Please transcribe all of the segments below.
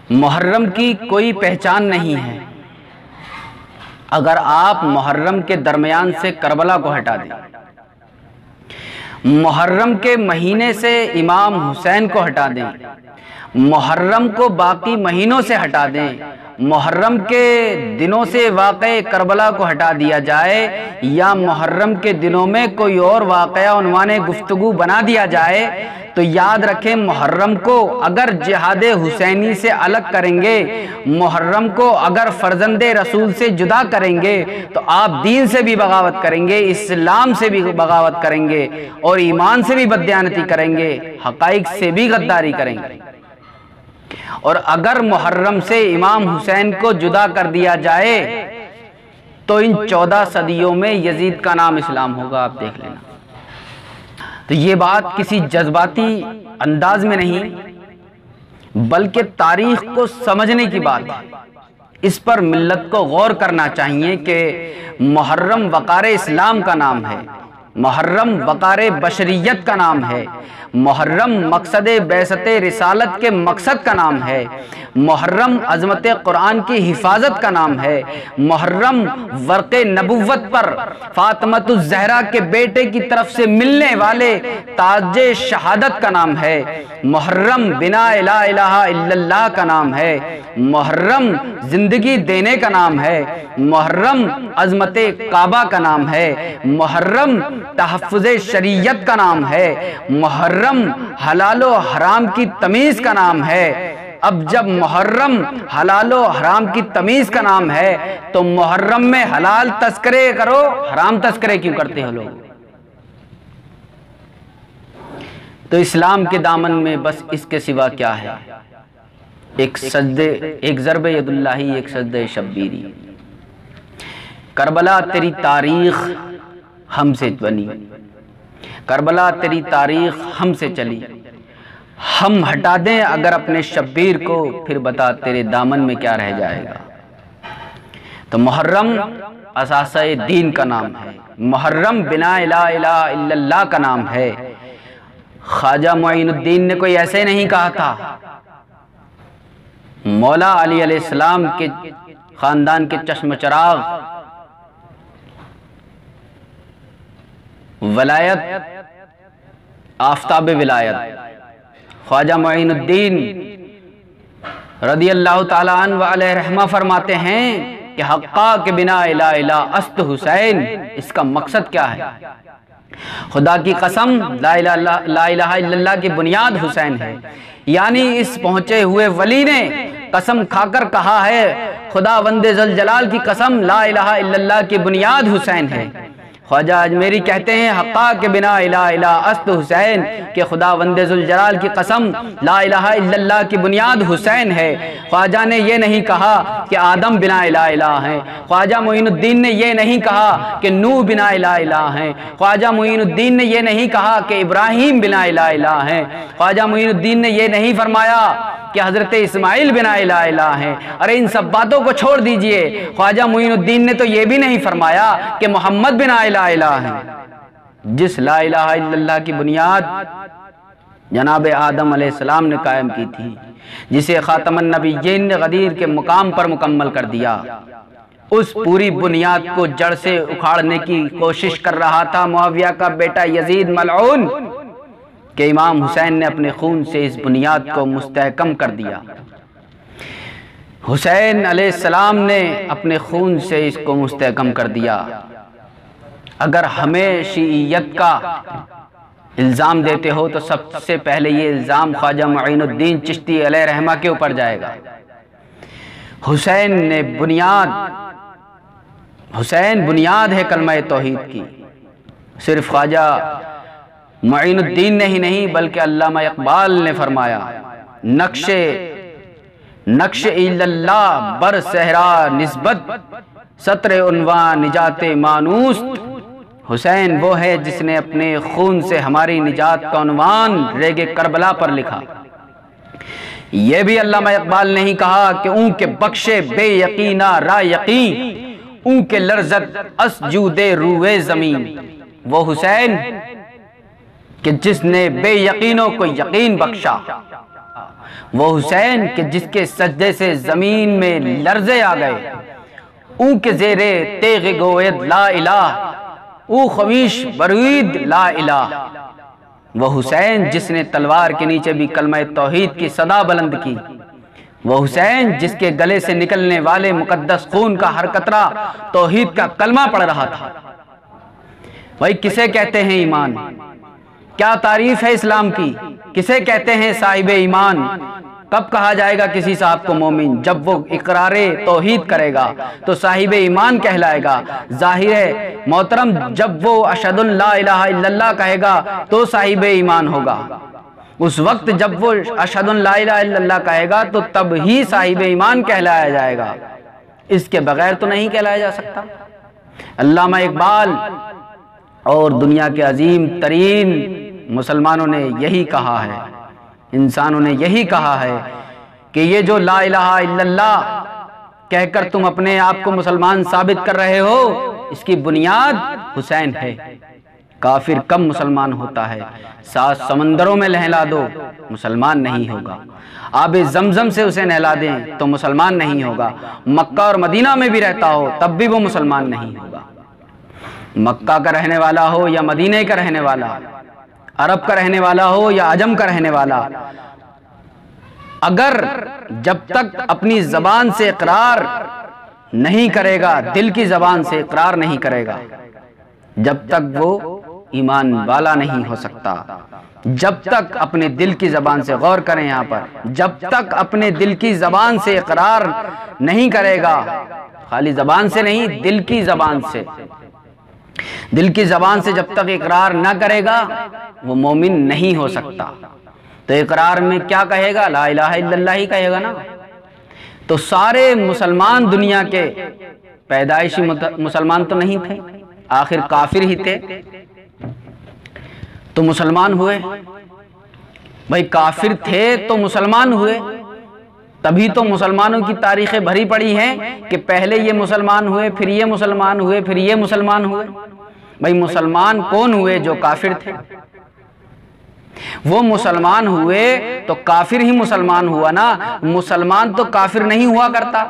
محرم کی کوئی پہچان نہیں ہے اگر آپ محرم کے درمیان سے کربلا کو ہٹا دیں، محرم کے مہینے سے امام حسین کو ہٹا دیں، محرم کو باقی مہینوں سے ہٹا دیں، محرم کے دنوں سے واقع کربلا کو ہٹا دیا جائے، یا محرم کے دنوں میں کوئی اور واقعہ عنوان گفتگو بنا دیا جائے، تو یاد رکھیں محرم کو اگر جہاد حسینی سے الگ کریں گے، محرم کو اگر فرزند رسول سے جدا کریں گے، تو آپ دین سے بھی بغاوت کریں گے، اسلام سے بھی بغاوت کریں گے، اور ایمان سے بھی بددیانتی کریں گے، حقائق سے بھی غداری کریں گے۔ اور اگر محرم سے امام حسین کو جدا کر دیا جائے تو ان 14 صدیوں میں یزید کا نام اسلام ہوگا، آپ دیکھ لینا۔ تو یہ بات کسی جذباتی انداز میں نہیں بلکہ تاریخ کو سمجھنے کی بات ہے۔ اس پر ملت کو غور کرنا چاہیے کہ محرم وقار اسلام کا نام ہے، محرم وقار بشریت کا نام ہے، محرم مقصد بعثت رسالت کے مقصد کا نام ہے، محرم عظمت قرآن کی حفاظت کا نام ہے، محرم ورق نبوت پر فاطمۃ الزہرا کے بیٹے کی طرف سے ملنے والے تاج شہادت کا نام ہے، محرم بنا لا الہ الا اللہ کا نام ہے، محرم زندگی دینے کا نام ہے، محرم عظمت کعبہ کا نام ہے، محرم تحفظ شریعت کا نام ہے، محرم حلال و حرام کی تمیز کا نام ہے۔ اب جب محرم حلال و حرام کی تمیز کا نام ہے تو محرم میں حلال تذکرے کرو، حرام تذکرے کیوں کرتے ہو لوگ؟ تو اسلام کے دامن میں بس اس کے سوا کیا ہے؟ ایک سجدے، ایک ضرب ید اللہ، ایک سجدہ شبیری۔ کربلا تیری تاریخ ہم سے بنی، کربلا تیری تاریخ ہم سے چلی، ہم ہٹا دیں اگر اپنے شبیر کو، پھر بتا تیرے دامن میں کیا رہ جائے گا۔ تو محرم اساسہ دین کا نام ہے، محرم بنا لا الہ الا اللہ کا نام ہے۔ خواجہ معین الدین نے کوئی ایسے نہیں کہا تھا، مولا علی علیہ السلام کے خاندان کے چشم چراغ، ولایت، آفتاب ولایت، خواجہ معین الدین رضی اللہ تعالیٰ عنہ وعلیہ رحمہ فرماتے ہیں کہ حقا کے بنا الہ الا است حسین، اس کا مقصد کیا ہے؟ خدا کی قسم لا الہ الا اللہ کی بنیاد حسین ہے، یعنی اس پہنچے ہوئے ولی نے قسم کھا کر کہا ہے، خدا وند ذوالجلال کی قسم لا الہ الا اللہ کی بنیاد حسین ہے۔ خواجہ اجمیری کہتے ہیں حقا کے بنا الہ الا است حسین، کہ خدا وند ذوالجلال کی قسم لا الہ الا اللہ کی بنیاد حسین ہے۔ خواجہ نے یہ نہیں کہا کہ آدم بنا الہ الہ ہیں، خواجہ معین الدین نے یہ نہیں کہا کہ نوح بنا الہ الہ ہیں، خواجہ معین الدین نے یہ نہیں کہا کہ ابراہیم بنا الہ الہ ہیں، خواجہ معین الدین نے یہ نہیں فرمایا کہ حضرت اسماعیل بنا الہ الہ ہیں۔ ارے ان سب باتوں کو چھوڑ دیجئے، خواجہ معین الدین نے تو یہ بھی نہیں فرمایا کہ محمد بنا الہ الہ ہیں۔ جس لا الہ الا اللہ کی بنیاد جناب آدم علیہ السلام نے قائم کی تھی، جسے خاتم النبیین نے غدیر کے مقام پر مکمل کر دیا، اس پوری بنیاد کو جڑ سے اکھاڑنے کی کوشش کر رہا تھا معاویہ کا بیٹا یزید ملعون، کہ امام حسین نے اپنے خون سے اس بنیاد کو مستحکم کر دیا۔ حسین علیہ السلام نے اپنے خون سے اس کو مستحکم کر دیا۔ اگر ہمیں شیعیت کا الزام دیتے ہو تو سب سے پہلے یہ الزام خواجہ معین الدین چشتی علیہ رحمہ کے اوپر جائے گا۔ حسین بنیاد ہے کلمہ توحید کی۔ صرف خواجہ معین الدین نے ہی نہیں بلکہ علامہ اقبال نے فرمایا، نقش اللہ بر صحرا نسبت، سطر عنوان نجات مانوس۔ حسین وہ ہے جس نے اپنے خون سے ہماری نجات کا عنوان ریگ کربلا پر لکھا۔ یہ بھی علامہ اقبال نے ہی کہا کہ اون کے بخشے بے یقینہ را یقین، اون کے لرزت اس جود روئے زمین۔ وہ حسین کہ جس نے بے یقینوں کو یقین بخشا، وہ حسین کہ جس کے سجدے سے زمین میں لرزے آ گئے، او کے زیرے تیغ گوید لا الہ، او خویش بروید لا الہ۔ وہ حسین جس نے تلوار کے نیچے بھی کلمہ توحید کی صدا بلند کی، وہ حسین جس کے گلے سے نکلنے والے مقدس خون کا ہر قطرہ توحید کا کلمہ پڑھ رہا تھا۔ بھائی کسے کہتے ہیں ایمان؟ کیا تعریف ہے اسلام کی؟ کسے کہتے ہیں صاحب ایمان؟ کب کہا جائے گا کسی صاحب کو مومن؟ جب وہ اقرار توحید کرے گا تو صاحب ایمان کہلائے گا۔ ظاہر ہے محترم، جب وہ اشہد ان لا الہ الا اللہ کہے گا تو صاحب ایمان ہوگا۔ اس وقت جب وہ اشہد ان لا الہ الا اللہ کہے گا تو تب ہی صاحب ایمان کہلایا جائے گا، اس کے بغیر تو نہیں کہلایا جا سکتا۔ علامہ اقبال اور دنیا کے عظیم ترین مسلمانوں نے یہی کہا ہے، انسانوں نے یہی کہا ہے کہ یہ جو لا الہ الا اللہ کہہ کر تم اپنے آپ کو مسلمان ثابت کر رہے ہو، اس کی بنیاد حسین ہے۔ کافر کم مسلمان ہوتا ہے، 7 سمندروں میں نہلا دو مسلمان نہیں ہوگا، آب زمزم سے اسے نہلا دیں تو مسلمان نہیں ہوگا، مکہ اور مدینہ میں بھی رہتا ہو تب بھی وہ مسلمان نہیں ہوگا۔ مکہ کا رہنے والا ہو یا مدینہ کا رہنے والا، عرب کا رہنے والا ہو یا عجم کا رہنے والا، اگر جب تک اپنی زبان سے اقرار نہیں کرے گا، دل کی زبان سے اقرار نہیں کرے گا، جب تک وہ ایمان والا نہیں ہو سکتا۔ جب تک اپنے دل کی زبان سے، غور کریں یہاں پر، جب تک اپنے دل کی زبان سے اقرار نہیں کرے گا، خالی زبان سے نہیں، دل کی زبان سے، دل کی زبان سے جب تک اقرار نہ کرے گا وہ مومن نہیں ہو سکتا۔ تو اقرار میں کیا کہے گا؟ لا الہ الا اللہ ہی کہے گا نا۔ تو سارے مسلمان دنیا کے پیدائشی مسلمان تو نہیں تھے، آخر کافر ہی تھے، تو مسلمان ہوئے۔ بھائی کافر تھے تو مسلمان ہوئے، تبھی تو مسلمانوں کی تاریخیں بھری پڑی ہیں کہ پہلے یہ مسلمان ہوئے، پھر یہ مسلمان ہوئے، پھر یہ مسلمان ہوئے۔ بھائی مسلمان کون ہوئے؟ جو کافر تھے۔ وہ مسلمان ہوئے تو کافر ہی مسلمان ہوا نا، مسلمان تو کافر نہیں ہوا کرتا۔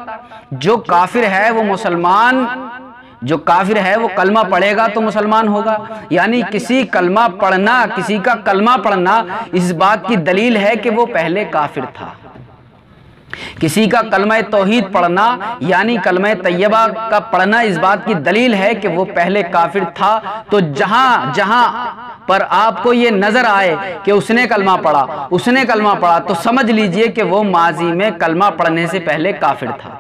جو کافر ہے وہ مسلمان، جو کافر ہے وہ کلمہ پڑھے گا تو مسلمان ہوگا۔ یعنی کسی کلمہ پڑھنا، کسی کا کلمہ پڑھنا اس بات کی دلیل ہے کہ وہ پہلے کافر تھا۔ کسی کا کلمہ توحید پڑھنا یعنی کلمہ طیبہ کا پڑھنا اس بات کی دلیل ہے کہ وہ پہلے کافر تھا۔ تو جہاں پر آپ کو یہ نظر آئے کہ اس نے کلمہ پڑھا، اس نے کلمہ پڑھا، تو سمجھ لیجئے کہ وہ ماضی میں کلمہ پڑھنے سے پہلے کافر تھا۔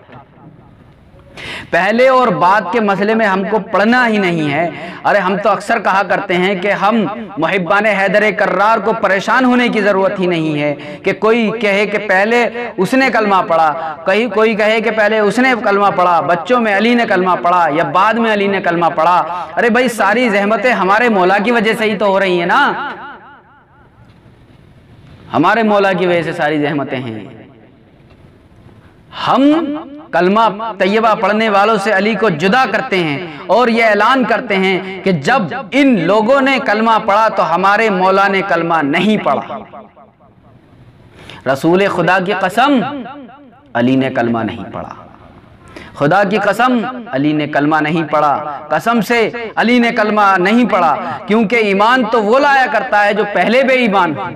پہلے اور بعد کے مسئلے میں ہم کو پڑھنا ہی نہیں ہے۔ ارے ہم تو اکثر کہا کرتے ہیں کہ ہم محبان حیدر کرار کو پریشان ہونے کی ضرورت ہی نہیں ہے کہ کوئی کہے کہ پہلے اس نے کلمہ پڑھا، کوئی کہے کہ پہلے اس نے کلمہ پڑھا، بچوں میں علی نے کلمہ پڑھا یا بعد میں علی نے کلمہ پڑھا۔ ارے بھائی ساری زحمتیں ہمارے مولا کی وجہ سے ہی تو ہو رہی ہیں نا، ہمارے مولا کی وجہ سے ساری زحمتیں ہیں۔ ہم کلمہ طیبہ پڑھنے والوں سے علی کو جدا کرتے ہیں اور یہ اعلان کرتے ہیں کہ جب ان لوگوں نے کلمہ پڑھا تو ہمارے مولا نے کلمہ نہیں پڑھا۔ رسول خدا کی قسم علی نے کلمہ نہیں پڑھا، خدا کی قسم علی نے کلمہ نہیں پڑھا، قسم سے علی نے کلمہ نہیں پڑھا، کیونکہ ایمان تو وہ لایا کرتا ہے جو پہلے بے ایمان ہو،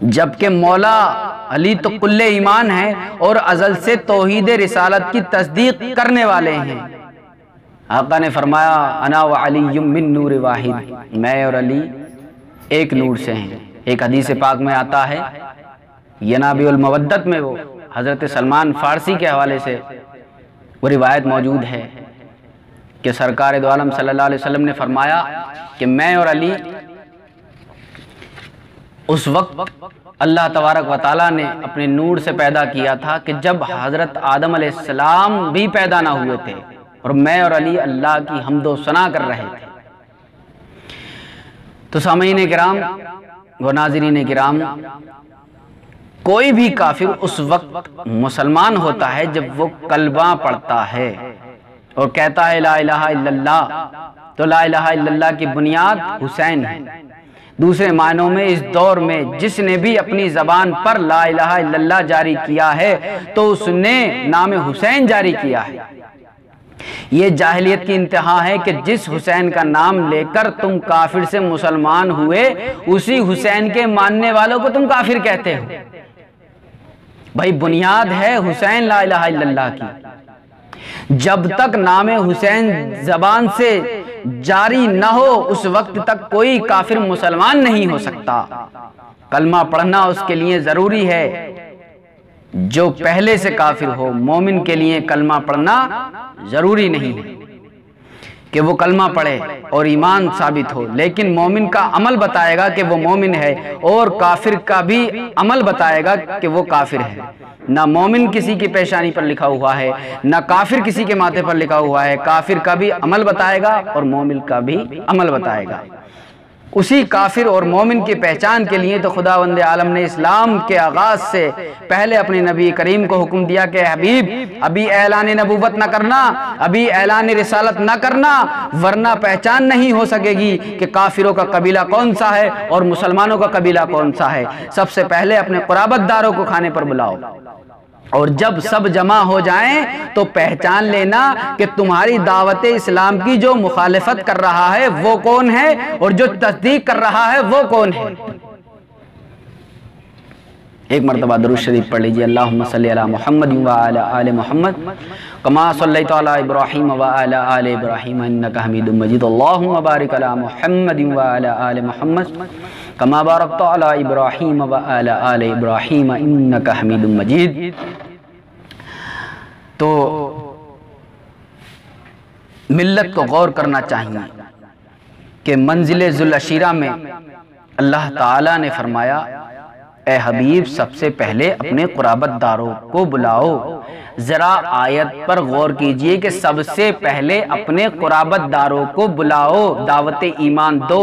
جبکہ مولا علی تو کل ایمان ہے اور ازل سے توحید رسالت کی تصدیق کرنے والے ہیں۔ آقا نے فرمایا انا وعلی من نور واحد، میں اور علی ایک نور سے ہیں۔ ایک حدیث پاک میں آتا ہے، ینابع المودت میں، وہ حضرت سلمان فارسی کے حوالے سے وہ روایت موجود ہے کہ سرکار دو عالم صلی اللہ علیہ وسلم نے فرمایا کہ میں اور علی اس وقت اللہ تبارک و تعالیٰ نے اپنے نور سے پیدا کیا تھا کہ جب حضرت آدم علیہ السلام بھی پیدا نہ ہوئے تھے، اور میں اور علی اللہ کی حمد و ثنا کر رہے تھے۔ تو سامعین کرام و ناظرین کرام، کوئی بھی کافر اس وقت مسلمان ہوتا ہے جب وہ کلمہ پڑھتا ہے اور کہتا ہے لا الہ الا اللہ۔ تو لا الہ الا اللہ کی بنیاد حسین ہے۔ دوسرے معنوں میں اس دور میں جس نے بھی اپنی زبان پر لا الہ الا اللہ جاری کیا ہے تو اس نے نام حسین جاری کیا ہے۔ یہ جاہلیت کی انتہا ہے کہ جس حسین کا نام لے کر تم کافر سے مسلمان ہوئے اسی حسین کے ماننے والوں کو تم کافر کہتے ہو۔ بھائی بنیاد ہے حسین لا الہ الا اللہ کی، جب تک نام حسین زبان سے جاری نہ ہو اس وقت تک کوئی کافر مسلمان نہیں ہو سکتا۔ کلمہ پڑھنا اس کے لیے ضروری ہے جو پہلے سے کافر ہو، مومن کے لیے کلمہ پڑھنا ضروری نہیں ہے کہ وہ کلمہ پڑھے اور ایمان ثابت ہو، لیکن مومن کا عمل بتائے گا کہ وہ مومن ہے اور کافر کا بھی عمل بتائے گا کہ وہ کافر ہے۔ نہ مومن کسی کی پیشانی پر لکھا ہوا ہے نہ کافر کسی کے ماتھے پر لکھا ہوا ہے، کافر کا بھی عمل بتائے گا اور مومن کا بھی عمل بتائے گا۔ اسی کافر اور مومن کی پہچان کے لیے تو خداوند عالم نے اسلام کے آغاز سے پہلے اپنے نبی کریم کو حکم دیا کہ حبیب ابھی اعلان نبوت نہ کرنا، ابھی اعلان رسالت نہ کرنا، ورنہ پہچان نہیں ہو سکے گی کہ کافروں کا قبیلہ کون سا ہے اور مسلمانوں کا قبیلہ کون سا ہے۔ سب سے پہلے اپنے قرابت داروں کو کھانے پر بلاؤ، اور جب سب جمع ہو جائیں تو پہچان لینا کہ تمہاری دعوت اسلام کی جو مخالفت کر رہا ہے وہ کون ہے اور جو تصدیق کر رہا ہے وہ کون ہے۔ ایک مرتبہ درود شریف پڑھ لیجئے، اللہم صلی علی محمد وعلی آل محمد کما صلیت علی ابراہیم وعلی آل ابراہیم انک حمید مجید، اللہم بارک علی محمد وعلی آل محمد کما بارکت علی ابراہیم وعلی آل ابراہیم انک حمید مجید۔ تو ملت کو غور کرنا چاہیے کہ منزل ذوالعشیرہ میں اللہ تعالیٰ نے فرمایا اے حبیب سب سے پہلے اپنے قرابت داروں کو بلاؤ۔ ذرا آیت پر غور کیجئے کہ سب سے پہلے اپنے قرابت داروں کو بلاؤ، دعوت ایمان دو،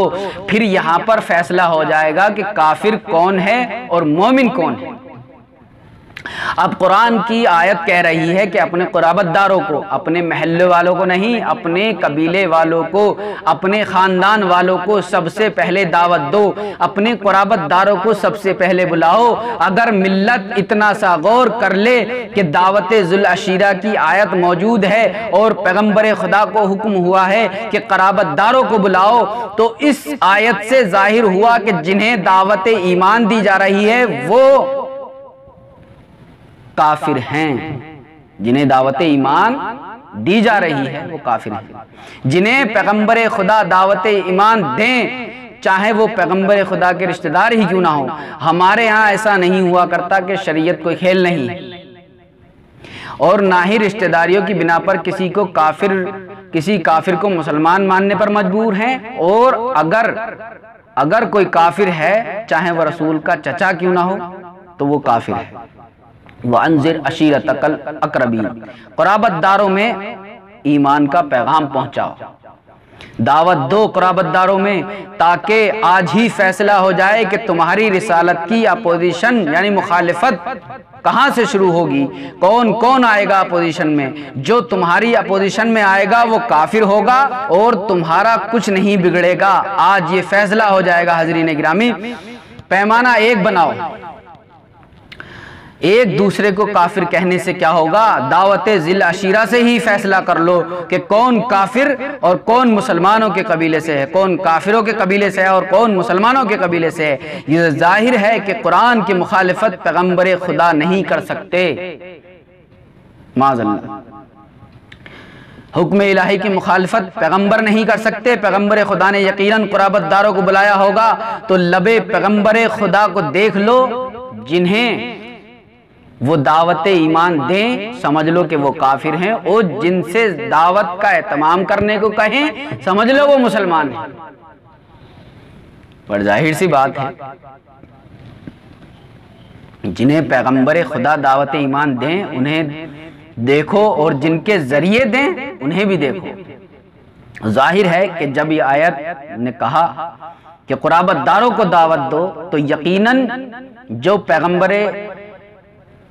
پھر یہاں پر فیصلہ ہو جائے گا کہ کافر کون ہے اور مومن کون ہے۔ اب قرآن کی آیت کہہ رہی ہے کہ اپنے قرابت داروں کو، اپنے محلے والوں کو نہیں، اپنے قبیلے والوں کو، اپنے خاندان والوں کو سب سے پہلے دعوت دو، اپنے قرابت داروں کو سب سے پہلے بلاؤ۔ اگر ملت اتنا سا غور کر لے کہ دعوت ذوالعشیرہ کی آیت موجود ہے اور پیغمبر خدا کو حکم ہوا ہے کہ قرابت داروں کو بلاؤ، تو اس آیت سے ظاہر ہوا کہ جنہیں دعوت ایمان دی جا رہی ہے وہ کافر ہیں، جنہیں دعوت ایمان دی جا رہی ہے وہ کافر ہیں۔ جنہیں پیغمبر خدا دعوت ایمان دیں چاہے وہ پیغمبر خدا کے رشتہ دار ہی کیوں نہ ہو۔ ہمارے ہاں ایسا نہیں ہوا کرتا کہ شریعت کوئی کھیل نہیں، اور نہ ہی رشتہ داریوں کی بنا پر کسی کافر کو مسلمان ماننے پر مجبور ہیں، اور اگر کوئی کافر ہے چاہے وہ رسول کا چچا کیوں نہ ہو تو وہ کافر ہے۔ وَأَنذِرْ عَشِيرَتَكَ الْأَقْرَبِينَ، قرابت داروں میں ایمان کا پیغام پہنچاؤ، دعوت دو قرابت داروں میں، تاکہ آج ہی فیصلہ ہو جائے کہ تمہاری رسالت کی اپوزیشن یعنی مخالفت کہاں سے شروع ہوگی، کون کون آئے گا اپوزیشن میں۔ جو تمہاری اپوزیشن میں آئے گا وہ کافر ہوگا اور تمہارا کچھ نہیں بگڑے گا۔ آج یہ فیصلہ ہو جائے گا۔ حضرین گرامی، پیمانہ ایک بناؤ، ایک دوسرے کو کافر کہنے سے کیا ہوگا، دعوت ذوالعشیرہ سے ہی فیصلہ کر لو کہ کون کافر اور کون مسلمانوں کے قبیلے سے ہے، کون کافروں کے قبیلے سے ہے اور کون مسلمانوں کے قبیلے سے ہے۔ یہ ظاہر ہے کہ قرآن کی مخالفت پیغمبر خدا نہیں کر سکتے، معاذ اللہ۔ حکم الہی کی مخالفت پیغمبر نہیں کر سکتے۔ پیغمبر خدا نے یقیناً قرابت داروں کو بلایا ہوگا تو لبے پیغمبر خدا کو دیکھ لو، جنہیں وہ دعوت ایمان دیں سمجھ لو کہ وہ کافر ہیں، اور جن سے دعوت کا اہتمام کرنے کو کہیں سمجھ لو وہ مسلمان ہیں۔ پر ظاہر سی بات ہے، جنہیں پیغمبر خدا دعوت ایمان دیں انہیں دیکھو، اور جن کے ذریعے دیں انہیں بھی دیکھو۔ ظاہر ہے کہ جب یہ آیت نے کہا کہ قرابت داروں کو دعوت دو تو یقیناً جو پیغمبر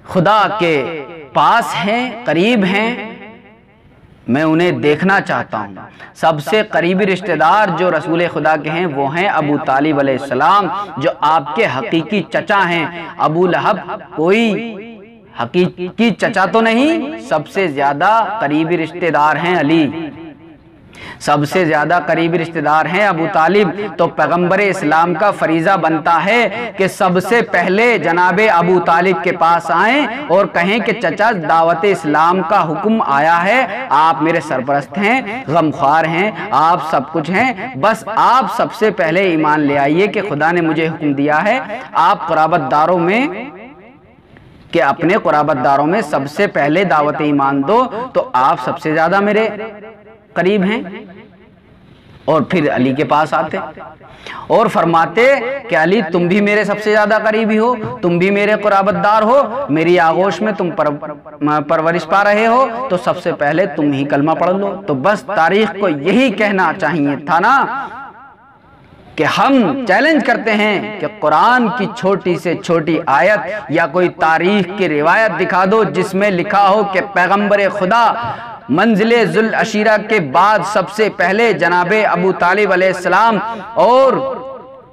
خدا کے پاس ہیں، قریب ہیں، میں انہیں دیکھنا چاہتا ہوں۔ سب سے قریبی رشتہ دار جو رسول خدا کے ہیں وہ ہیں ابو طالب علیہ السلام، جو آپ کے حقیقی چچا ہیں۔ ابو لہب کوئی حقیقی چچا تو نہیں، سب سے زیادہ قریبی رشتہ دار ہیں علی، سب سے زیادہ قریبی رشتہ دار ہیں ابو طالب۔ تو پیغمبر اسلام کا فریضہ بنتا ہے کہ سب سے پہلے جناب ابو طالب کے پاس آئیں اور کہیں کہ چچا دعوت اسلام کا حکم آیا ہے، آپ میرے سرپرست ہیں، غمخوار ہیں، آپ سب کچھ ہیں، بس آپ سب سے پہلے ایمان لے آئیے کہ خدا نے مجھے حکم دیا ہے آپ قرابت داروں میں کہ اپنے قرابت داروں میں سب سے پہلے دعوت ایمان دو، تو آپ سب سے زیادہ میرے قریب ہیں۔ اور پھر علی کے پاس آتے اور فرماتے کہ علی تم بھی میرے سب سے زیادہ قریبی ہو، تم بھی میرے قرابت دار ہو، میری آغوش میں تم پرورش پا رہے ہو، تو سب سے پہلے تم ہی کلمہ پڑھ لو۔ تو بس تاریخ کو یہی کہنا چاہیے تھا نا کہ ہم چیلنج کرتے ہیں کہ قرآن کی چھوٹی سے چھوٹی آیت یا کوئی تاریخ کی روایت دکھا دو جس میں لکھا ہو کہ پیغمبر خدا منزل ذوالعشیرہ کے بعد سب سے پہلے جناب ابو طالب علیہ السلام اور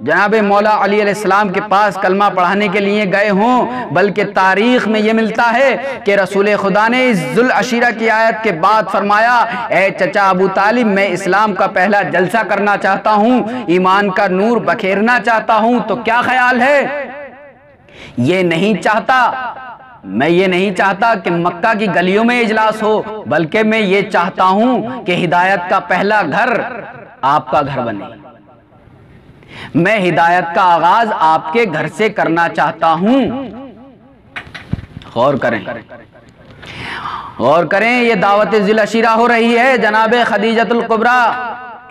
جناب مولا علی علیہ السلام کے پاس کلمہ پڑھانے کے لیے گئے ہوں، بلکہ تاریخ میں یہ ملتا ہے کہ رسول خدا نے اس ذوالعشیرہ کی آیت کے بعد فرمایا، اے چچا ابو طالب میں اسلام کا پہلا جلسہ کرنا چاہتا ہوں، ایمان کا نور بکھیرنا چاہتا ہوں۔ تو کیا خیال ہے؟ یہ نہیں چاہتا، میں یہ نہیں چاہتا کہ مکہ کی گلیوں میں اجلاس ہو، بلکہ میں یہ چاہتا ہوں کہ ہدایت کا پہلا گھر آپ کا گھر بنے، میں ہدایت کا آغاز آپ کے گھر سے کرنا چاہتا ہوں۔ غور کریں، غور کریں، یہ دعوت ذوالعشیرہ ہو رہی ہے جناب خدیجۃ الکبریٰ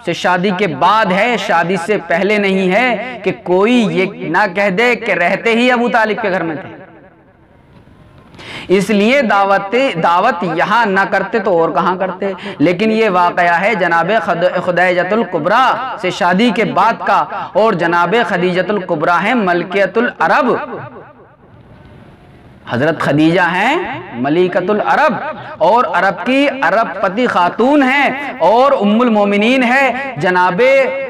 سے شادی کے بعد ہے، شادی سے پہلے نہیں ہے کہ کوئی یہ نہ کہہ دے کہ رہتے ہی ابو طالب کے گھر میں تھے۔ اس لیے دعوت یہاں نہ کرتے تو اور کہاں کرتے، لیکن یہ واقعہ ہے جناب خدیجۃ الکبریٰ سے شادی کے بعد کا، اور جناب خدیجۃ الکبریٰ ہیں ملکۃ العرب، حضرت خدیجہ ہیں ملکۃ العرب، اور عرب کی عرب پتی خاتون ہیں، اور ام المومنین ہے جناب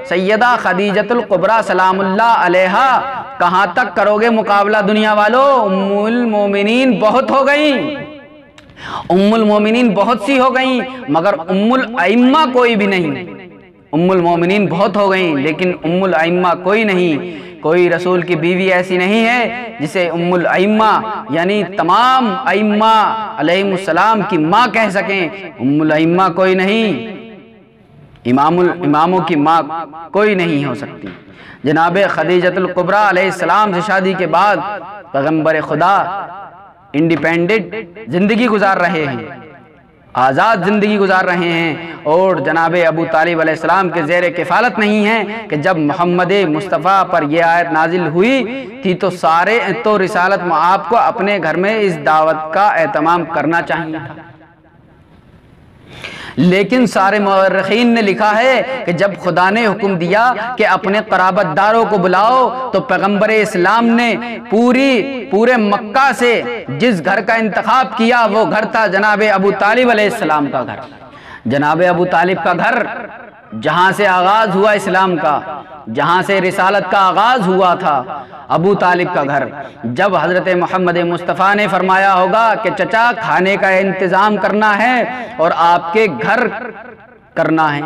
سیدہ خدیجۃ الکبریٰ سلام اللہ علیہا۔ کہاں تک کرو گے مقابلہ دنیا والو؟ ام المومنین بہت ہو گئیں، ام المومنین بہت سی ہو گئیں، مگر ام الائمہ کوئی بھی نہیں۔ ام المومنین بہت ہو گئیں لیکن ام الائمہ کوئی نہیں، کوئی رسول کی بیوی ایسی نہیں ہے جسے ام الائمہ یعنی تمام ائمہ علیہم السلام کی ماں کہہ سکیں۔ ام الائمہ کوئی نہیں، اماموں کی ماں کوئی نہیں ہو سکتی۔ جناب خدیجۃ الکبریٰ علیہ السلام سے شادی کے بعد پیغمبر خدا انڈیپینڈنٹ زندگی گزار رہے ہیں، آزاد زندگی گزار رہے ہیں، اور جناب ابو طالب علیہ السلام کے زیر کفالت نہیں ہیں کہ جب محمد مصطفیٰ پر یہ آیت نازل ہوئی تھی تو رسالت آپ کو اپنے گھر میں اس دعوت کا اہتمام کرنا چاہیے تھا۔ لیکن سارے مورخین نے لکھا ہے کہ جب خدا نے حکم دیا کہ اپنے قرابت داروں کو بلاؤ، تو پیغمبر اسلام نے پورے مکہ سے جس گھر کا انتخاب کیا وہ گھر تھا جناب ابو طالب علیہ السلام کا گھر، جناب ابو طالب کا گھر، جہاں سے آغاز ہوا اسلام کا، جہاں سے رسالت کا آغاز ہوا تھا، ابو طالب کا گھر۔ جب حضرت محمد مصطفیٰ نے فرمایا ہوگا کہ چچا کھانے کا انتظام کرنا ہے اور آپ کے گھر کرنا ہے،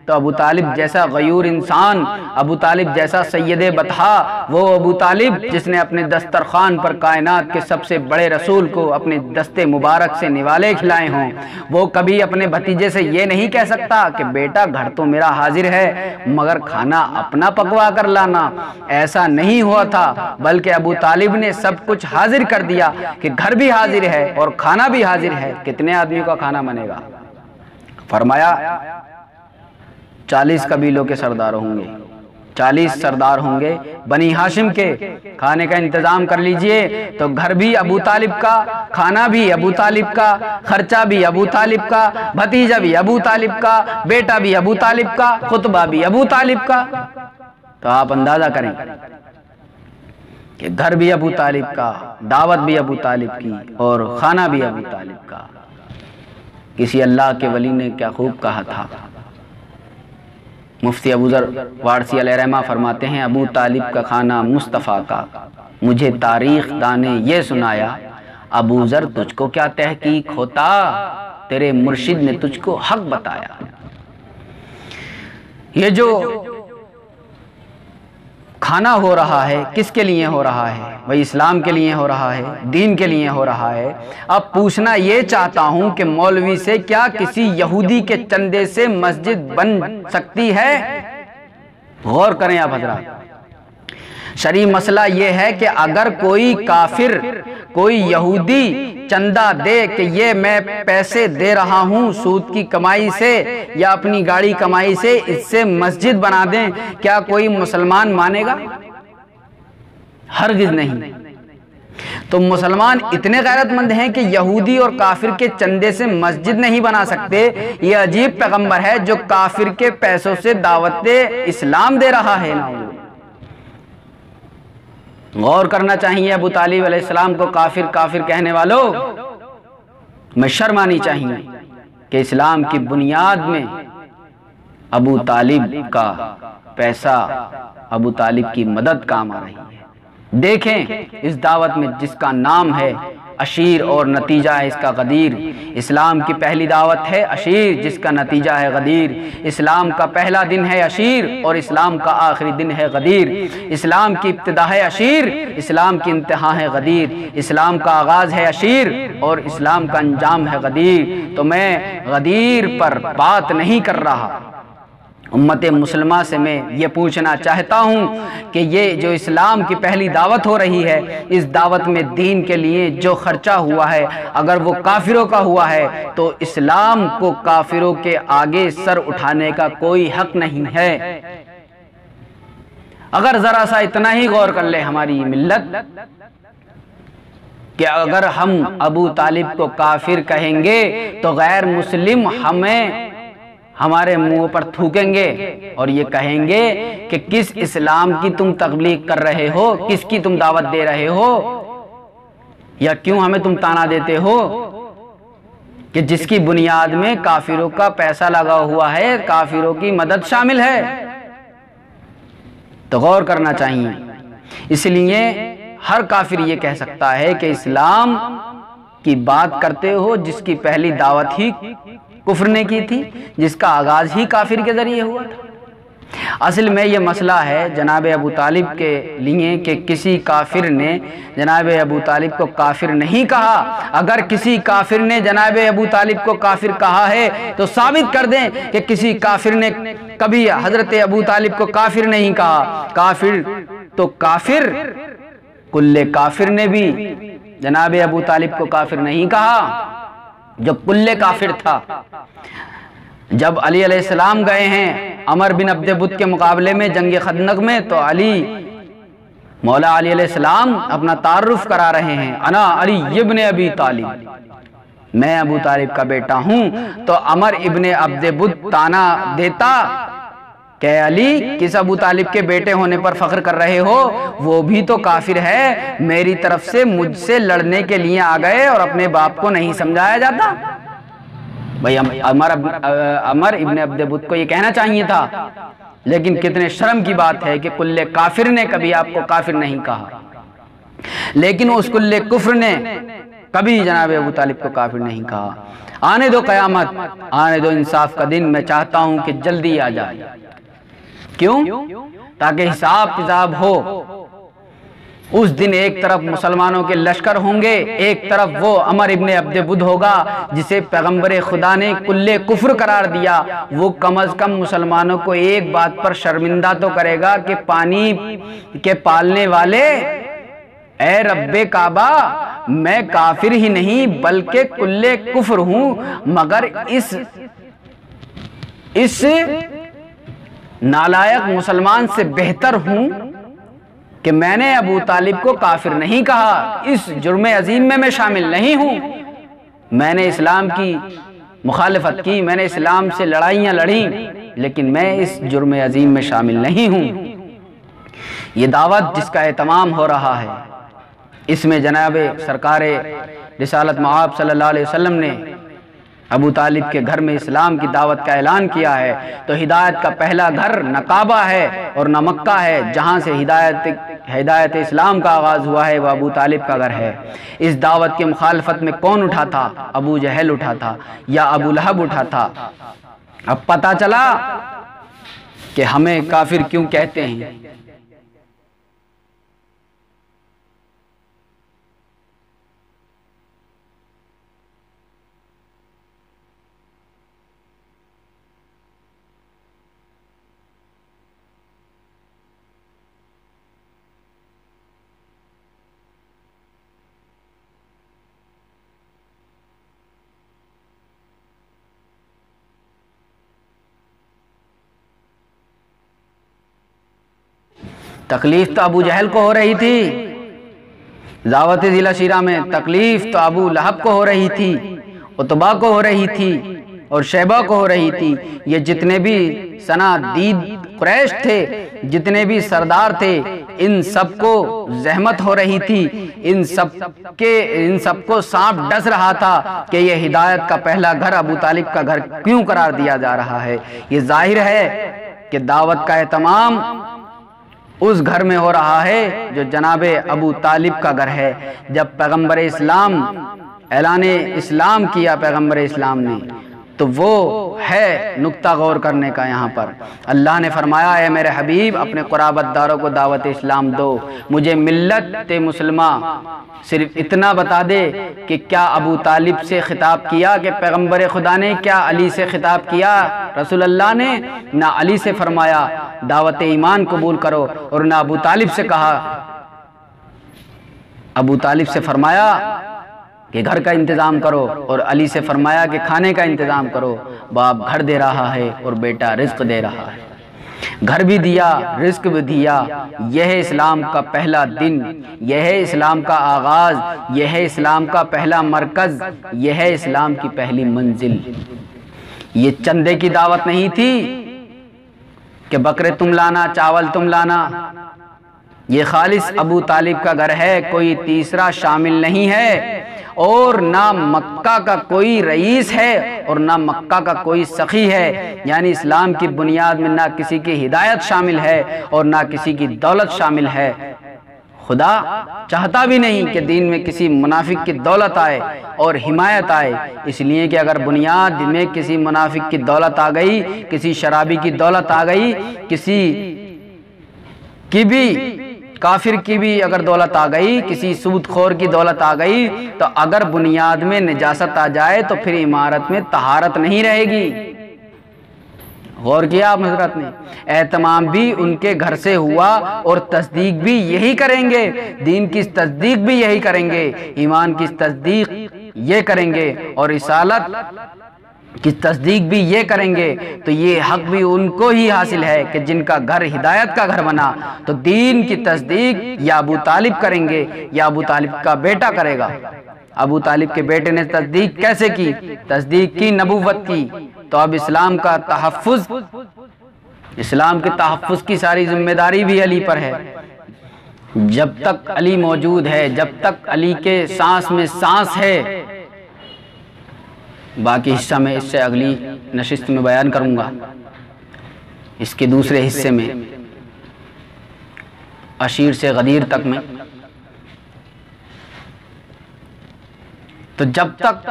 تو ابو طالب جیسا غیور انسان، ابو طالب جیسا سید بطحا، وہ ابو طالب جس نے اپنے دسترخوان پر کائنات کے سب سے بڑے رسول کو اپنے دستے مبارک سے نوالے کھلائے ہوں، وہ کبھی اپنے بھتیجے سے یہ نہیں کہہ سکتا کہ بیٹا گھر تو میرا حاضر ہے مگر کھانا اپنا پکوا کر لانا۔ ایسا نہیں ہوا تھا، بلکہ ابو طالب نے سب کچھ حاضر کر دیا کہ گھر بھی حاضر ہے اور کھانا بھی حاضر ہے۔ کتنے آدمیوں کا کھانا بنے گا؟ فرمایا 40 قبیلوں کے سردار ہوں گے، 40 سردار ہوں گے بنی ہاشم کے، کھانے کا انتظام کر لیجئے۔ تو گھر بھی ابو طالب کا، کھانا بھی ابو طالب کا، خرچہ بھی ابو طالب کا، بھتیجا بھی ابو طالب کا، بیٹا بھی ابو طالب کا، خطبہ بھی ابو طالب کا۔ تو آپ اندازہ کریں کہ گھر بھی ابو طالب کا، دعوت بھی ابو طالب کی، اور کھانا بھی ابو طالب کا۔ کسی اللہ کے ولی نے کیا خوب کہا تھا، مفتی ابو ذر وارسی علیہ رحمہ فرماتے ہیں، ابو طالب کا کھانا مصطفیٰ کا، مجھے تاریخ دانے یہ سنایا، ابو ذر تجھ کو کیا تحقیق ہوتا، تیرے مرشد نے تجھ کو حق بتایا۔ یہ جو کھانا ہو رہا ہے کس کے لیے ہو رہا ہے؟ وہی اسلام کے لیے ہو رہا ہے، دین کے لیے ہو رہا ہے۔ اب پوچھنا یہ چاہتا ہوں کہ مولوی سے کیا کسی یہودی کے چندے سے مسجد بن سکتی ہے؟ غور کریں آپ حضرات، شرعی مسئلہ یہ ہے کہ اگر کوئی کافر، کوئی یہودی چندہ دے کہ یہ میں پیسے دے رہا ہوں سود کی کمائی سے یا اپنی گاڑی کمائی سے، اس سے مسجد بنا دیں، کیا کوئی مسلمان مانے گا؟ ہرگز نہیں۔ تو مسلمان اتنے غیرت مند ہیں کہ یہودی اور کافر کے چندے سے مسجد نہیں بنا سکتے۔ یہ عجیب پیغمبر ہے جو کافر کے پیسوں سے دعوت اسلام دے رہا ہے۔ غور کرنا چاہیے ابو طالب علیہ السلام کو کافر کافر کہنے والوں، میں شرم آنی چاہیے کہ اسلام کی بنیاد میں ابو طالب کا پیسہ، ابو طالب کی مدد کام آ رہی ہے۔ دیکھیں اس دعوت میں جس کا نام ہے عشیر اور نتیجہ ہے اس کا غدیر۔ اسلام کی پہلی دعوت ہے عشیر جس کا نتیجہ ہے غدیر۔ اسلام کا پہلا دن ہے عشیر اور اسلام کا آخری دن ہے غدیر۔ اسلام کی ابتدا ہے عشیر، اسلام کی انتہا ہے غدیر۔ اسلام کا آغاز ہے عشیر اور اسلام کا انجام ہے غدیر۔ تو میں غدیر پر بات نہیں کر رہا، امت مسلمہ سے میں یہ پوچھنا چاہتا ہوں کہ یہ جو اسلام کی پہلی دعوت ہو رہی ہے، اس دعوت میں دین کے لیے جو خرچہ ہوا ہے اگر وہ کافروں کا ہوا ہے تو اسلام کو کافروں کے آگے سر اٹھانے کا کوئی حق نہیں ہے۔ اگر ذرا سا اتنا ہی غور کر لے ہماری ملت کہ اگر ہم ابو طالب کو کافر کہیں گے تو غیر مسلم ہمیں ہمارے منہ پر تھوکیں گے اور یہ کہیں گے کہ کس اسلام کی تم تبلیغ کر رہے ہو، کس کی تم دعوت دے رہے ہو، یا کیوں ہمیں تم تانا دیتے ہو کہ جس کی بنیاد میں کافروں کا پیسہ لگا ہوا ہے، کافروں کی مدد شامل ہے۔ تو غور کرنا چاہیے۔ اس لیے ہر کافر یہ کہہ سکتا ہے کہ اسلام کی بات کرتے ہو جس کی پہلی دعوت ہی کفر نے کی تھی، جس کا آغاز ہی کافر کے ذریعے ہوا تھا۔ اصل میں یہ مسئلہ ہے جناب ابو طالب کے لیے کہ کسی کافر نے جناب ابو طالب کو کافر نہیں کہا۔ اگر کسی کافر نے جناب ابو طالب کو کافر کہا ہے تو ثابت کر دیں کہ کسی کافر نے کبھی حضرت ابو طالب کو کافر نہیں کہا۔ کافر تو کافر، کل کافر نے بھی جناب ابو طالب کو کافر نہیں کہا جو کل کافر تھا۔ جب علی علیہ السلام گئے ہیں عمر بن عبد بت کے مقابلے میں جنگ خندق میں تو مولا علی علیہ السلام اپنا تعارف کرا رہے ہیں، انا علی ابن ابی طالب، میں ابو طالب کا بیٹا ہوں۔ تو عمر ابن عبد بت تانا دیتا کہ علی کس ابو طالب کے بیٹے ہونے پر فخر کر رہے ہو، وہ بھی تو کافر ہے، میری طرف سے مجھ سے لڑنے کے لیے آ گئے اور اپنے باپ کو نہیں سمجھایا جاتا۔ بھئی عمر ابن عبد بت کو یہ کہنا چاہیے تھا، لیکن کتنے شرم کی بات ہے کہ کل کافر نے کبھی آپ کو کافر نہیں کہا، لیکن اس کل کفر نے کبھی جناب ابو طالب کو کافر نہیں کہا۔ آنے دو قیامت، آنے دو انصاف کا دن، میں چاہتا ہوں کہ جلدی آ جائے۔ کیوں؟ تاکہ حساب کتاب ہو۔ اس دن ایک طرف مسلمانوں کے لشکر ہوں گے، ایک طرف وہ عمر ابن عبد بت ہوگا جسے پیغمبر خدا نے کل کفر قرار دیا۔ وہ کم از کم مسلمانوں کو ایک بات پر شرمندہ تو کرے گا کہ پانی کے پالنے والے، اے رب کعبہ، میں کافر ہی نہیں بلکہ کل کفر ہوں، مگر اس نالائق مسلمان سے بہتر ہوں کہ میں نے ابو طالب کو کافر نہیں کہا، اس جرم عظیم میں شامل نہیں ہوں۔ میں نے اسلام کی مخالفت کی، میں نے اسلام سے لڑائیاں لڑیں، لیکن میں اس جرم عظیم میں شامل نہیں ہوں۔ یہ دعوت جس کا اہتمام ہو رہا ہے، اس میں جناب سرکار رسالت مآب صلی اللہ علیہ وسلم نے ابو طالب کے گھر میں اسلام کی دعوت کا اعلان کیا ہے، تو ہدایت کا پہلا گھر نہ کعبہ ہے اور نہ مکہ ہے، جہاں سے ہدایت اسلام کا آغاز ہوا ہے وہ ابو طالب کا گھر ہے۔ اس دعوت کی مخالفت میں کون اٹھا تھا؟ ابو جہل اٹھا تھا یا ابو لہب اٹھا تھا۔ اب پتہ چلا کہ ہمیں کافر کیوں کہتے ہیں۔ تکلیف تو ابو جہل کو ہو رہی تھی، دعوت ضلع شیرہ میں تکلیف تو ابو لہب کو ہو رہی تھی، عتبہ کو ہو رہی تھی اور شیبہ کو ہو رہی تھی۔ یہ جتنے بھی صنادید قریش تھے، جتنے بھی سردار تھے، ان سب کو زحمت ہو رہی تھی، ان سب کو سانپ ڈس رہا تھا کہ یہ ہدایت کا پہلا گھر ابو طالب کا گھر کیوں قرار دیا جا رہا ہے۔ یہ ظاہر ہے کہ دعوت کا اہتمام اس گھر میں ہو رہا ہے جو جناب ابو طالب کا گھر ہے۔ جب پیغمبر اسلام اعلان اسلام کیا پیغمبر اسلام نے، تو وہ ہے نقطہ غور کرنے کا یہاں پر۔ اللہ نے فرمایا اے میرے حبیب اپنے قرابت داروں کو دعوت اسلام دو، مجھے ملت مسلمہ صرف اتنا بتا دے کہ کیا ابو طالب سے خطاب کیا کہ پیغمبر خدا نے، کیا علی سے خطاب کیا رسول اللہ نے؟ نہ علی سے فرمایا دعوت ایمان قبول کرو، اور نہ ابو طالب سے کہا۔ ابو طالب سے فرمایا کہ گھر کا انتظام کرو، اور علی سے فرمایا کہ کھانے کا انتظام کرو۔ باپ گھر دے رہا ہے اور بیٹا رزق دے رہا ہے، گھر بھی دیا رزق بھی دیا۔ یہ ہے اسلام کا پہلا دن، یہ ہے اسلام کا آغاز، یہ ہے اسلام کا پہلا مرکز، یہ ہے اسلام کی پہلی منزل۔ یہ چندے کی دعوت نہیں تھی کہ بکرے تم لانا، چاول تم لانا۔ یہ خالص ابو طالب کا گھر ہے، کوئی تیسرا شامل نہیں ہے، اور نہ مکہ کا کوئی رئیس ہے اور نہ مکہ کا کوئی سخی ہے۔ یعنی اسلام کی بنیاد میں نہ کسی کی ہدایت شامل ہے اور نہ کسی کی دولت شامل ہے۔ خدا چاہتا بھی نہیں کہ دین میں کسی منافق کی دولت آئے اور حمایت آئے، اس لیے کہ اگر بنیاد میں کسی منافق کی دولت آ گئی، کسی شرابی کی دولت آ گئی، کسی کی بھی کافر کی بھی اگر دولت آ گئی، کسی سود خور کی دولت آ گئی، تو اگر بنیاد میں نجاست آ جائے تو پھر عمارت میں طہارت نہیں رہے گی۔ غور کیا آپ حضرات نے؟ اہتمام بھی ان کے گھر سے ہوا، اور تصدیق بھی یہی کریں گے، دین کی تصدیق بھی یہی کریں گے، ایمان کی تصدیق یہ کریں گے، اور رسالت کی تصدیق بھی یہ کریں گے۔ تو یہ حق بھی ان کو ہی حاصل ہے کہ جن کا گھر ہدایت کا گھر بنا، تو دین کی تصدیق یا ابو طالب کریں گے یا ابو طالب کا بیٹا کرے گا۔ ابو طالب کے بیٹے نے تصدیق کیسے کی؟ تصدیق کی، نبوت کی۔ تو اب اسلام کا تحفظ، اسلام کے تحفظ کی ساری ذمہ داری بھی علی پر ہے۔ جب تک علی موجود ہے، جب تک علی کے سانس میں سانس ہے، باقی حصہ میں اس سے اگلی نشست میں بیان کروں گا، اس کے دوسرے حصے میں عشیر سے غدیر تک میں۔ تو جب تک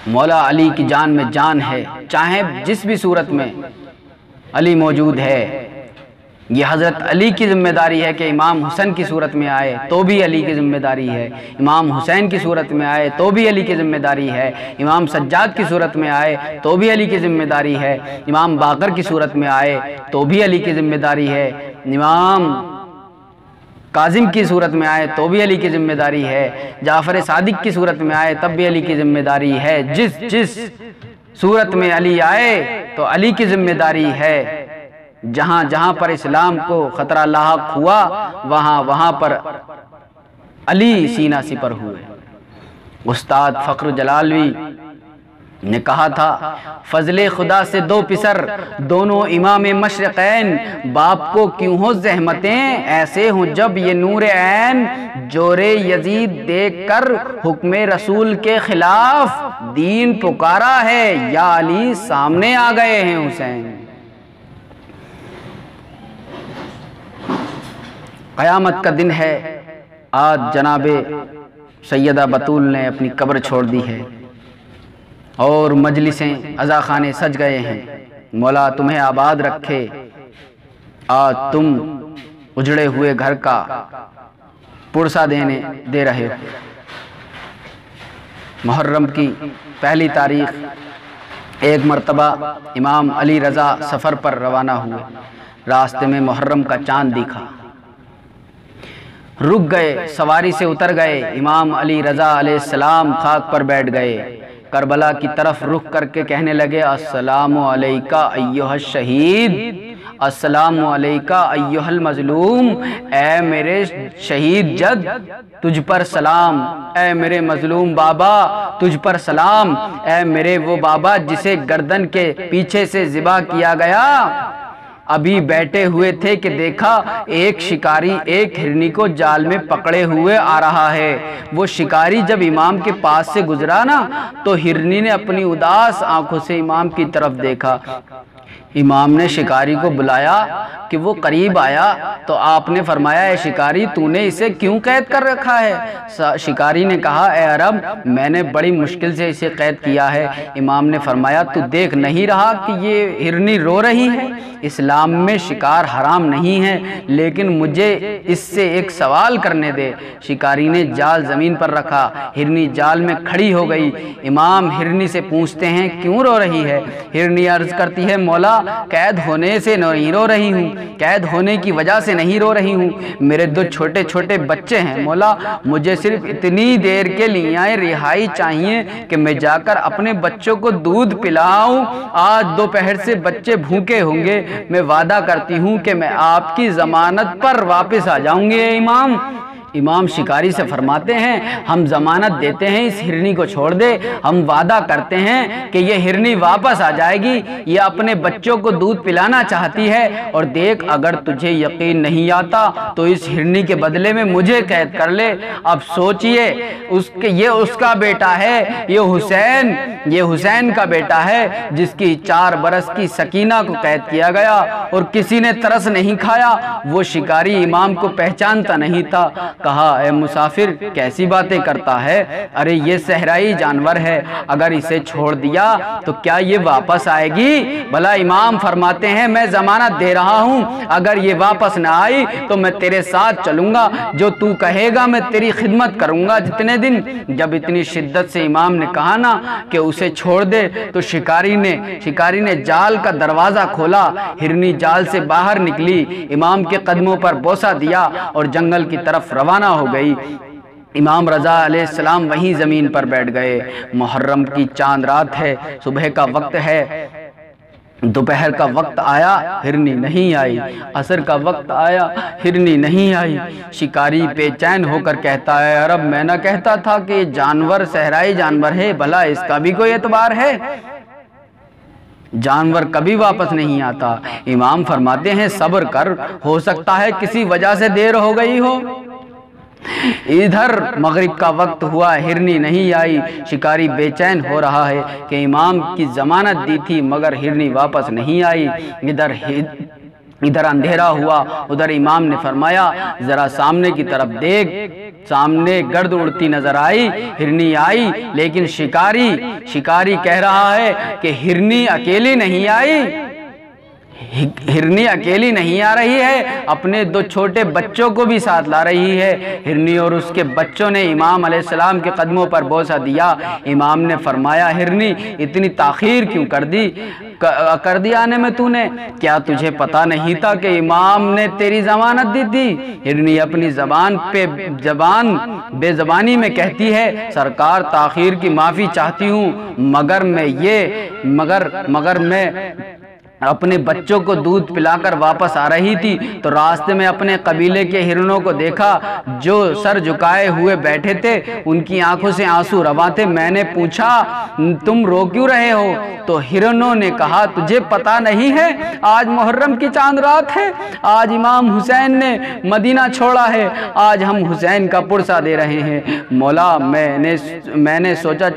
مولا علی کی جان میں جان ہے، چاہے جس بھی صورت میں علی موجود ہے، یہ حضرت علی کی ذمہ داری ہے کہ امام حسین کی صورت میں آئے تو بھی علی کی ذمہ داری ہے، امام حسین کی صورت میں آئے تو بھی علی کی ذمہ داری ہے، امام سجاد کی صورت میں آئے تو بھی علی کی ذمہ داری ہے، امام باقر کی صورت میں آئے تو بھی علی کی ذمہ داری ہے، امام کاظم کی صورت میں آئے تو بھی علی کی ذمہ داری ہے، جعفر صادق کی صورت میں آئے تب بھی علی کی ذمہ داری ہے۔ جس صورت میں علی آئے تو علی کی ذمہ داری ہے۔ جہاں جہاں پر اسلام کو خطرہ لاحق ہوا، وہاں پر علی سینہ سپر ہوئے۔ استاد فخر جلالوی نے کہا تھا فضل خدا سے دو پسر دونوں امام مشرقین، باپ کو کیوں ہو زحمتیں ایسے ہوں جب یہ نور عین، جور یزید دیکھ کر حکم رسول کے خلاف دین پکارا ہے، یا علی سامنے آ گئے ہیں حسین۔ قیامت کا دن ہے، آج جناب سیدہ بطول نے اپنی قبر چھوڑ دی ہے اور مجلسیں عزاخانے سج گئے ہیں۔ مولا تمہیں آباد رکھے، آج تم اجڑے ہوئے گھر کا پرسہ دے رہے ہو۔ محرم کی پہلی تاریخ ایک مرتبہ امام علی رضا سفر پر روانہ ہوئے، راستے میں محرم کا چاند دکھا، رک گئے، سواری سے اتر گئے، امام علی رضا علیہ السلام خاک پر بیٹھ گئے، کربلا کی طرف رخ کر کے کہنے لگے السلام علیکہ ایھا الشہید، السلام علیکہ ایھا المظلوم، اے میرے شہید جد تجھ پر سلام، اے میرے مظلوم بابا تجھ پر سلام، اے میرے وہ بابا جسے گردن کے پیچھے سے ذبح کیا گیا، ابھی بیٹھے ہوئے تھے کہ دیکھا ایک شکاری ایک ہرنی کو جال میں پکڑے ہوئے آ رہا ہے۔ وہ شکاری جب امام کے پاس سے گزرا نا تو ہرنی نے اپنی اداس آنکھوں سے امام کی طرف دیکھا۔ امام نے شکاری کو بلایا کہ وہ قریب آیا تو آپ نے فرمایا اے شکاری تو نے اسے کیوں قید کر رکھا ہے؟ شکاری نے کہا اے عرب میں نے بڑی مشکل سے اسے قید کیا ہے۔ امام نے فرمایا تو دیکھ نہیں رہا کہ یہ ہرنی رو رہی ہے؟ اسلام میں شکار حرام نہیں ہے، لیکن مجھے اس سے ایک سوال کرنے دے۔ شکاری نے جال زمین پر رکھا، ہرنی جال میں کھڑی ہو گئی۔ امام ہرنی سے پوچھتے ہیں کیوں رو رہی ہے؟ ہرنی عرض کرتی ہے مولا قید ہونے سے نہیں رو رہی ہوں، قید ہونے کی وجہ سے نہیں رو رہی ہوں، میرے دو چھوٹے چھوٹے بچے ہیں مولا، مجھے صرف اتنی دیر کے لیے رہائی چاہیے کہ میں جا کر اپنے بچوں کو دودھ پلاؤں، آج دوپہر سے بچے بھوکے ہوں گے، میں وعدہ کرتی ہوں کہ میں آپ کی ضمانت پر واپس آ جاؤں گی اے امام۔ امام شکاری سے فرماتے ہیں ہم ضمانت دیتے ہیں اس ہرنی کو چھوڑ دے، ہم وعدہ کرتے ہیں کہ یہ ہرنی واپس آ جائے گی، یہ اپنے بچوں کو دودھ پلانا چاہتی ہے، اور دیکھ اگر تجھے یقین نہیں آتا تو اس ہرنی کے بدلے میں مجھے قید کر لے۔ اب سوچئے یہ اس کا بیٹا ہے، یہ حسین کا بیٹا ہے جس کی 4 برس کی سکینہ کو قید کیا گیا اور کسی نے ترس نہیں کھایا۔ وہ شکاری امام کو پہچانتا نہیں تھا، کہا اے مسافر کیسی باتیں کرتا ہے، ارے یہ صحرائی جانور ہے، اگر اسے چھوڑ دیا تو کیا یہ واپس آئے گی؟ بھلا امام فرماتے ہیں میں ضمانت دے رہا ہوں اگر یہ واپس نہ آئی تو میں تیرے ساتھ چلوں گا، جو تو کہے گا میں تیری خدمت کروں گا جتنے دن۔ جب اتنی شدت سے امام نے کہا نا کہ اسے چھوڑ دے تو شکاری نے جال کا دروازہ کھولا، ہرنی جال سے باہر نکلی، امام کے قدموں پر بوسہ دیا اور جنگل کی طرف روانہ ہو گئی۔ امام رضا علیہ السلام وہیں زمین پر بیٹھ گئے۔ محرم کی چاند رات ہے، صبح کا وقت ہے، دوپہر کا وقت آیا ہرنی نہیں آئی، عصر کا وقت آیا ہرنی نہیں آئی۔ شکاری بے چین ہو کر کہتا ہے عرب میں نہ کہتا تھا کہ یہ جانور صحرائی جانور ہے، بھلا اس کا بھی کوئی اعتبار ہے؟ جانور کبھی واپس نہیں آتا۔ امام فرماتے ہیں صبر کر، ہو سکتا ہے کسی وجہ سے دیر ہو گئی ہو۔ ادھر مغرب کا وقت ہوا، ہرنی نہیں آئی، شکاری بے چین ہو رہا ہے کہ امام کی ضمانت دی تھی مگر ہرنی واپس نہیں آئی۔ ادھر اندھیرا ہوا، ادھر امام نے فرمایا ذرا سامنے کی طرف دیکھ، سامنے گرد اڑتی نظر آئی، ہرنی آئی، لیکن شکاری کہہ رہا ہے کہ ہرنی اکیلی نہیں آئی، ہرنی اکیلی نہیں آ رہی ہے، اپنے 2 چھوٹے بچوں کو بھی ساتھ لا رہی ہے۔ ہرنی اور اس کے بچوں نے امام علیہ السلام کے قدموں پر بوسہ دیا۔ امام نے فرمایا ہرنی اتنی تاخیر کیوں کر دی آنے میں تو نے؟ کیا تجھے پتا نہیں تھا کہ امام نے تیری ضمانت دی تھی؟ ہرنی اپنی زبان بے زبانی میں کہتی ہے سرکار تاخیر کی معافی چاہتی ہوں، مگر میں اپنے بچوں کو دودھ پلا کر واپس آ رہی تھی تو راستے میں اپنے قبیلے کے ہرنوں کو دیکھا جو سر جھکائے ہوئے بیٹھے تھے، ان کی آنکھوں سے آنسو رواں تھے۔ میں نے پوچھا تم رو کیوں رہے ہو؟ تو ہرنوں نے کہا تجھے پتہ نہیں ہے آج محرم کی چاند رات ہے، آج امام حسین نے مدینہ چھوڑا ہے، آج ہم حسین کا پرسہ دے رہے ہیں۔ مولا میں نے سوچا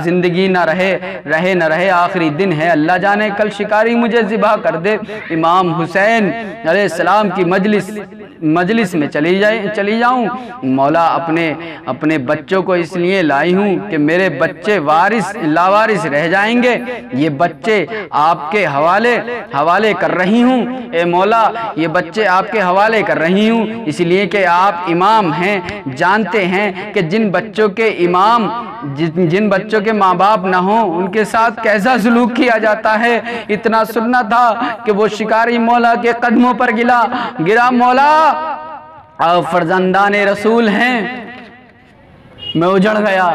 زندگی نہ رہے آخری دن ہے، اللہ جانے کل شکاری مجھے ذبح کر دے، امام حسین علیہ السلام کی مجلس میں چلی جاؤں۔ مولا اپنے بچوں کو اس لیے لائی ہوں کہ میرے بچے لاوارث رہ جائیں گے، یہ بچے آپ کے حوالے کر رہی ہوں۔ اے مولا یہ بچے آپ کے حوالے کر رہی ہوں اس لیے کہ آپ امام ہیں، جانتے ہیں کہ جن بچوں کے ماں باپ نہ ہوں ان کے ساتھ کیسا سلوک کیا جاتا ہے۔ اتنا سننا تھا کہ وہ شکاری مولا کے قدموں پر گرا۔ مولا آپ فرزندان رسول ہیں، میں اجڑ گیا۔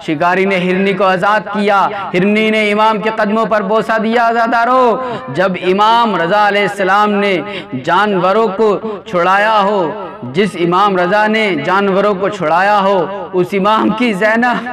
شکاری نے ہرنی کو آزاد کیا، ہرنی نے امام کے قدموں پر بوسہ دیا۔ آزادارو، جب امام رضا علیہ السلام نے جانوروں کو چھڑایا ہو، جس امام رضا نے جانوروں کو چھڑایا ہو، اس امام کی زینب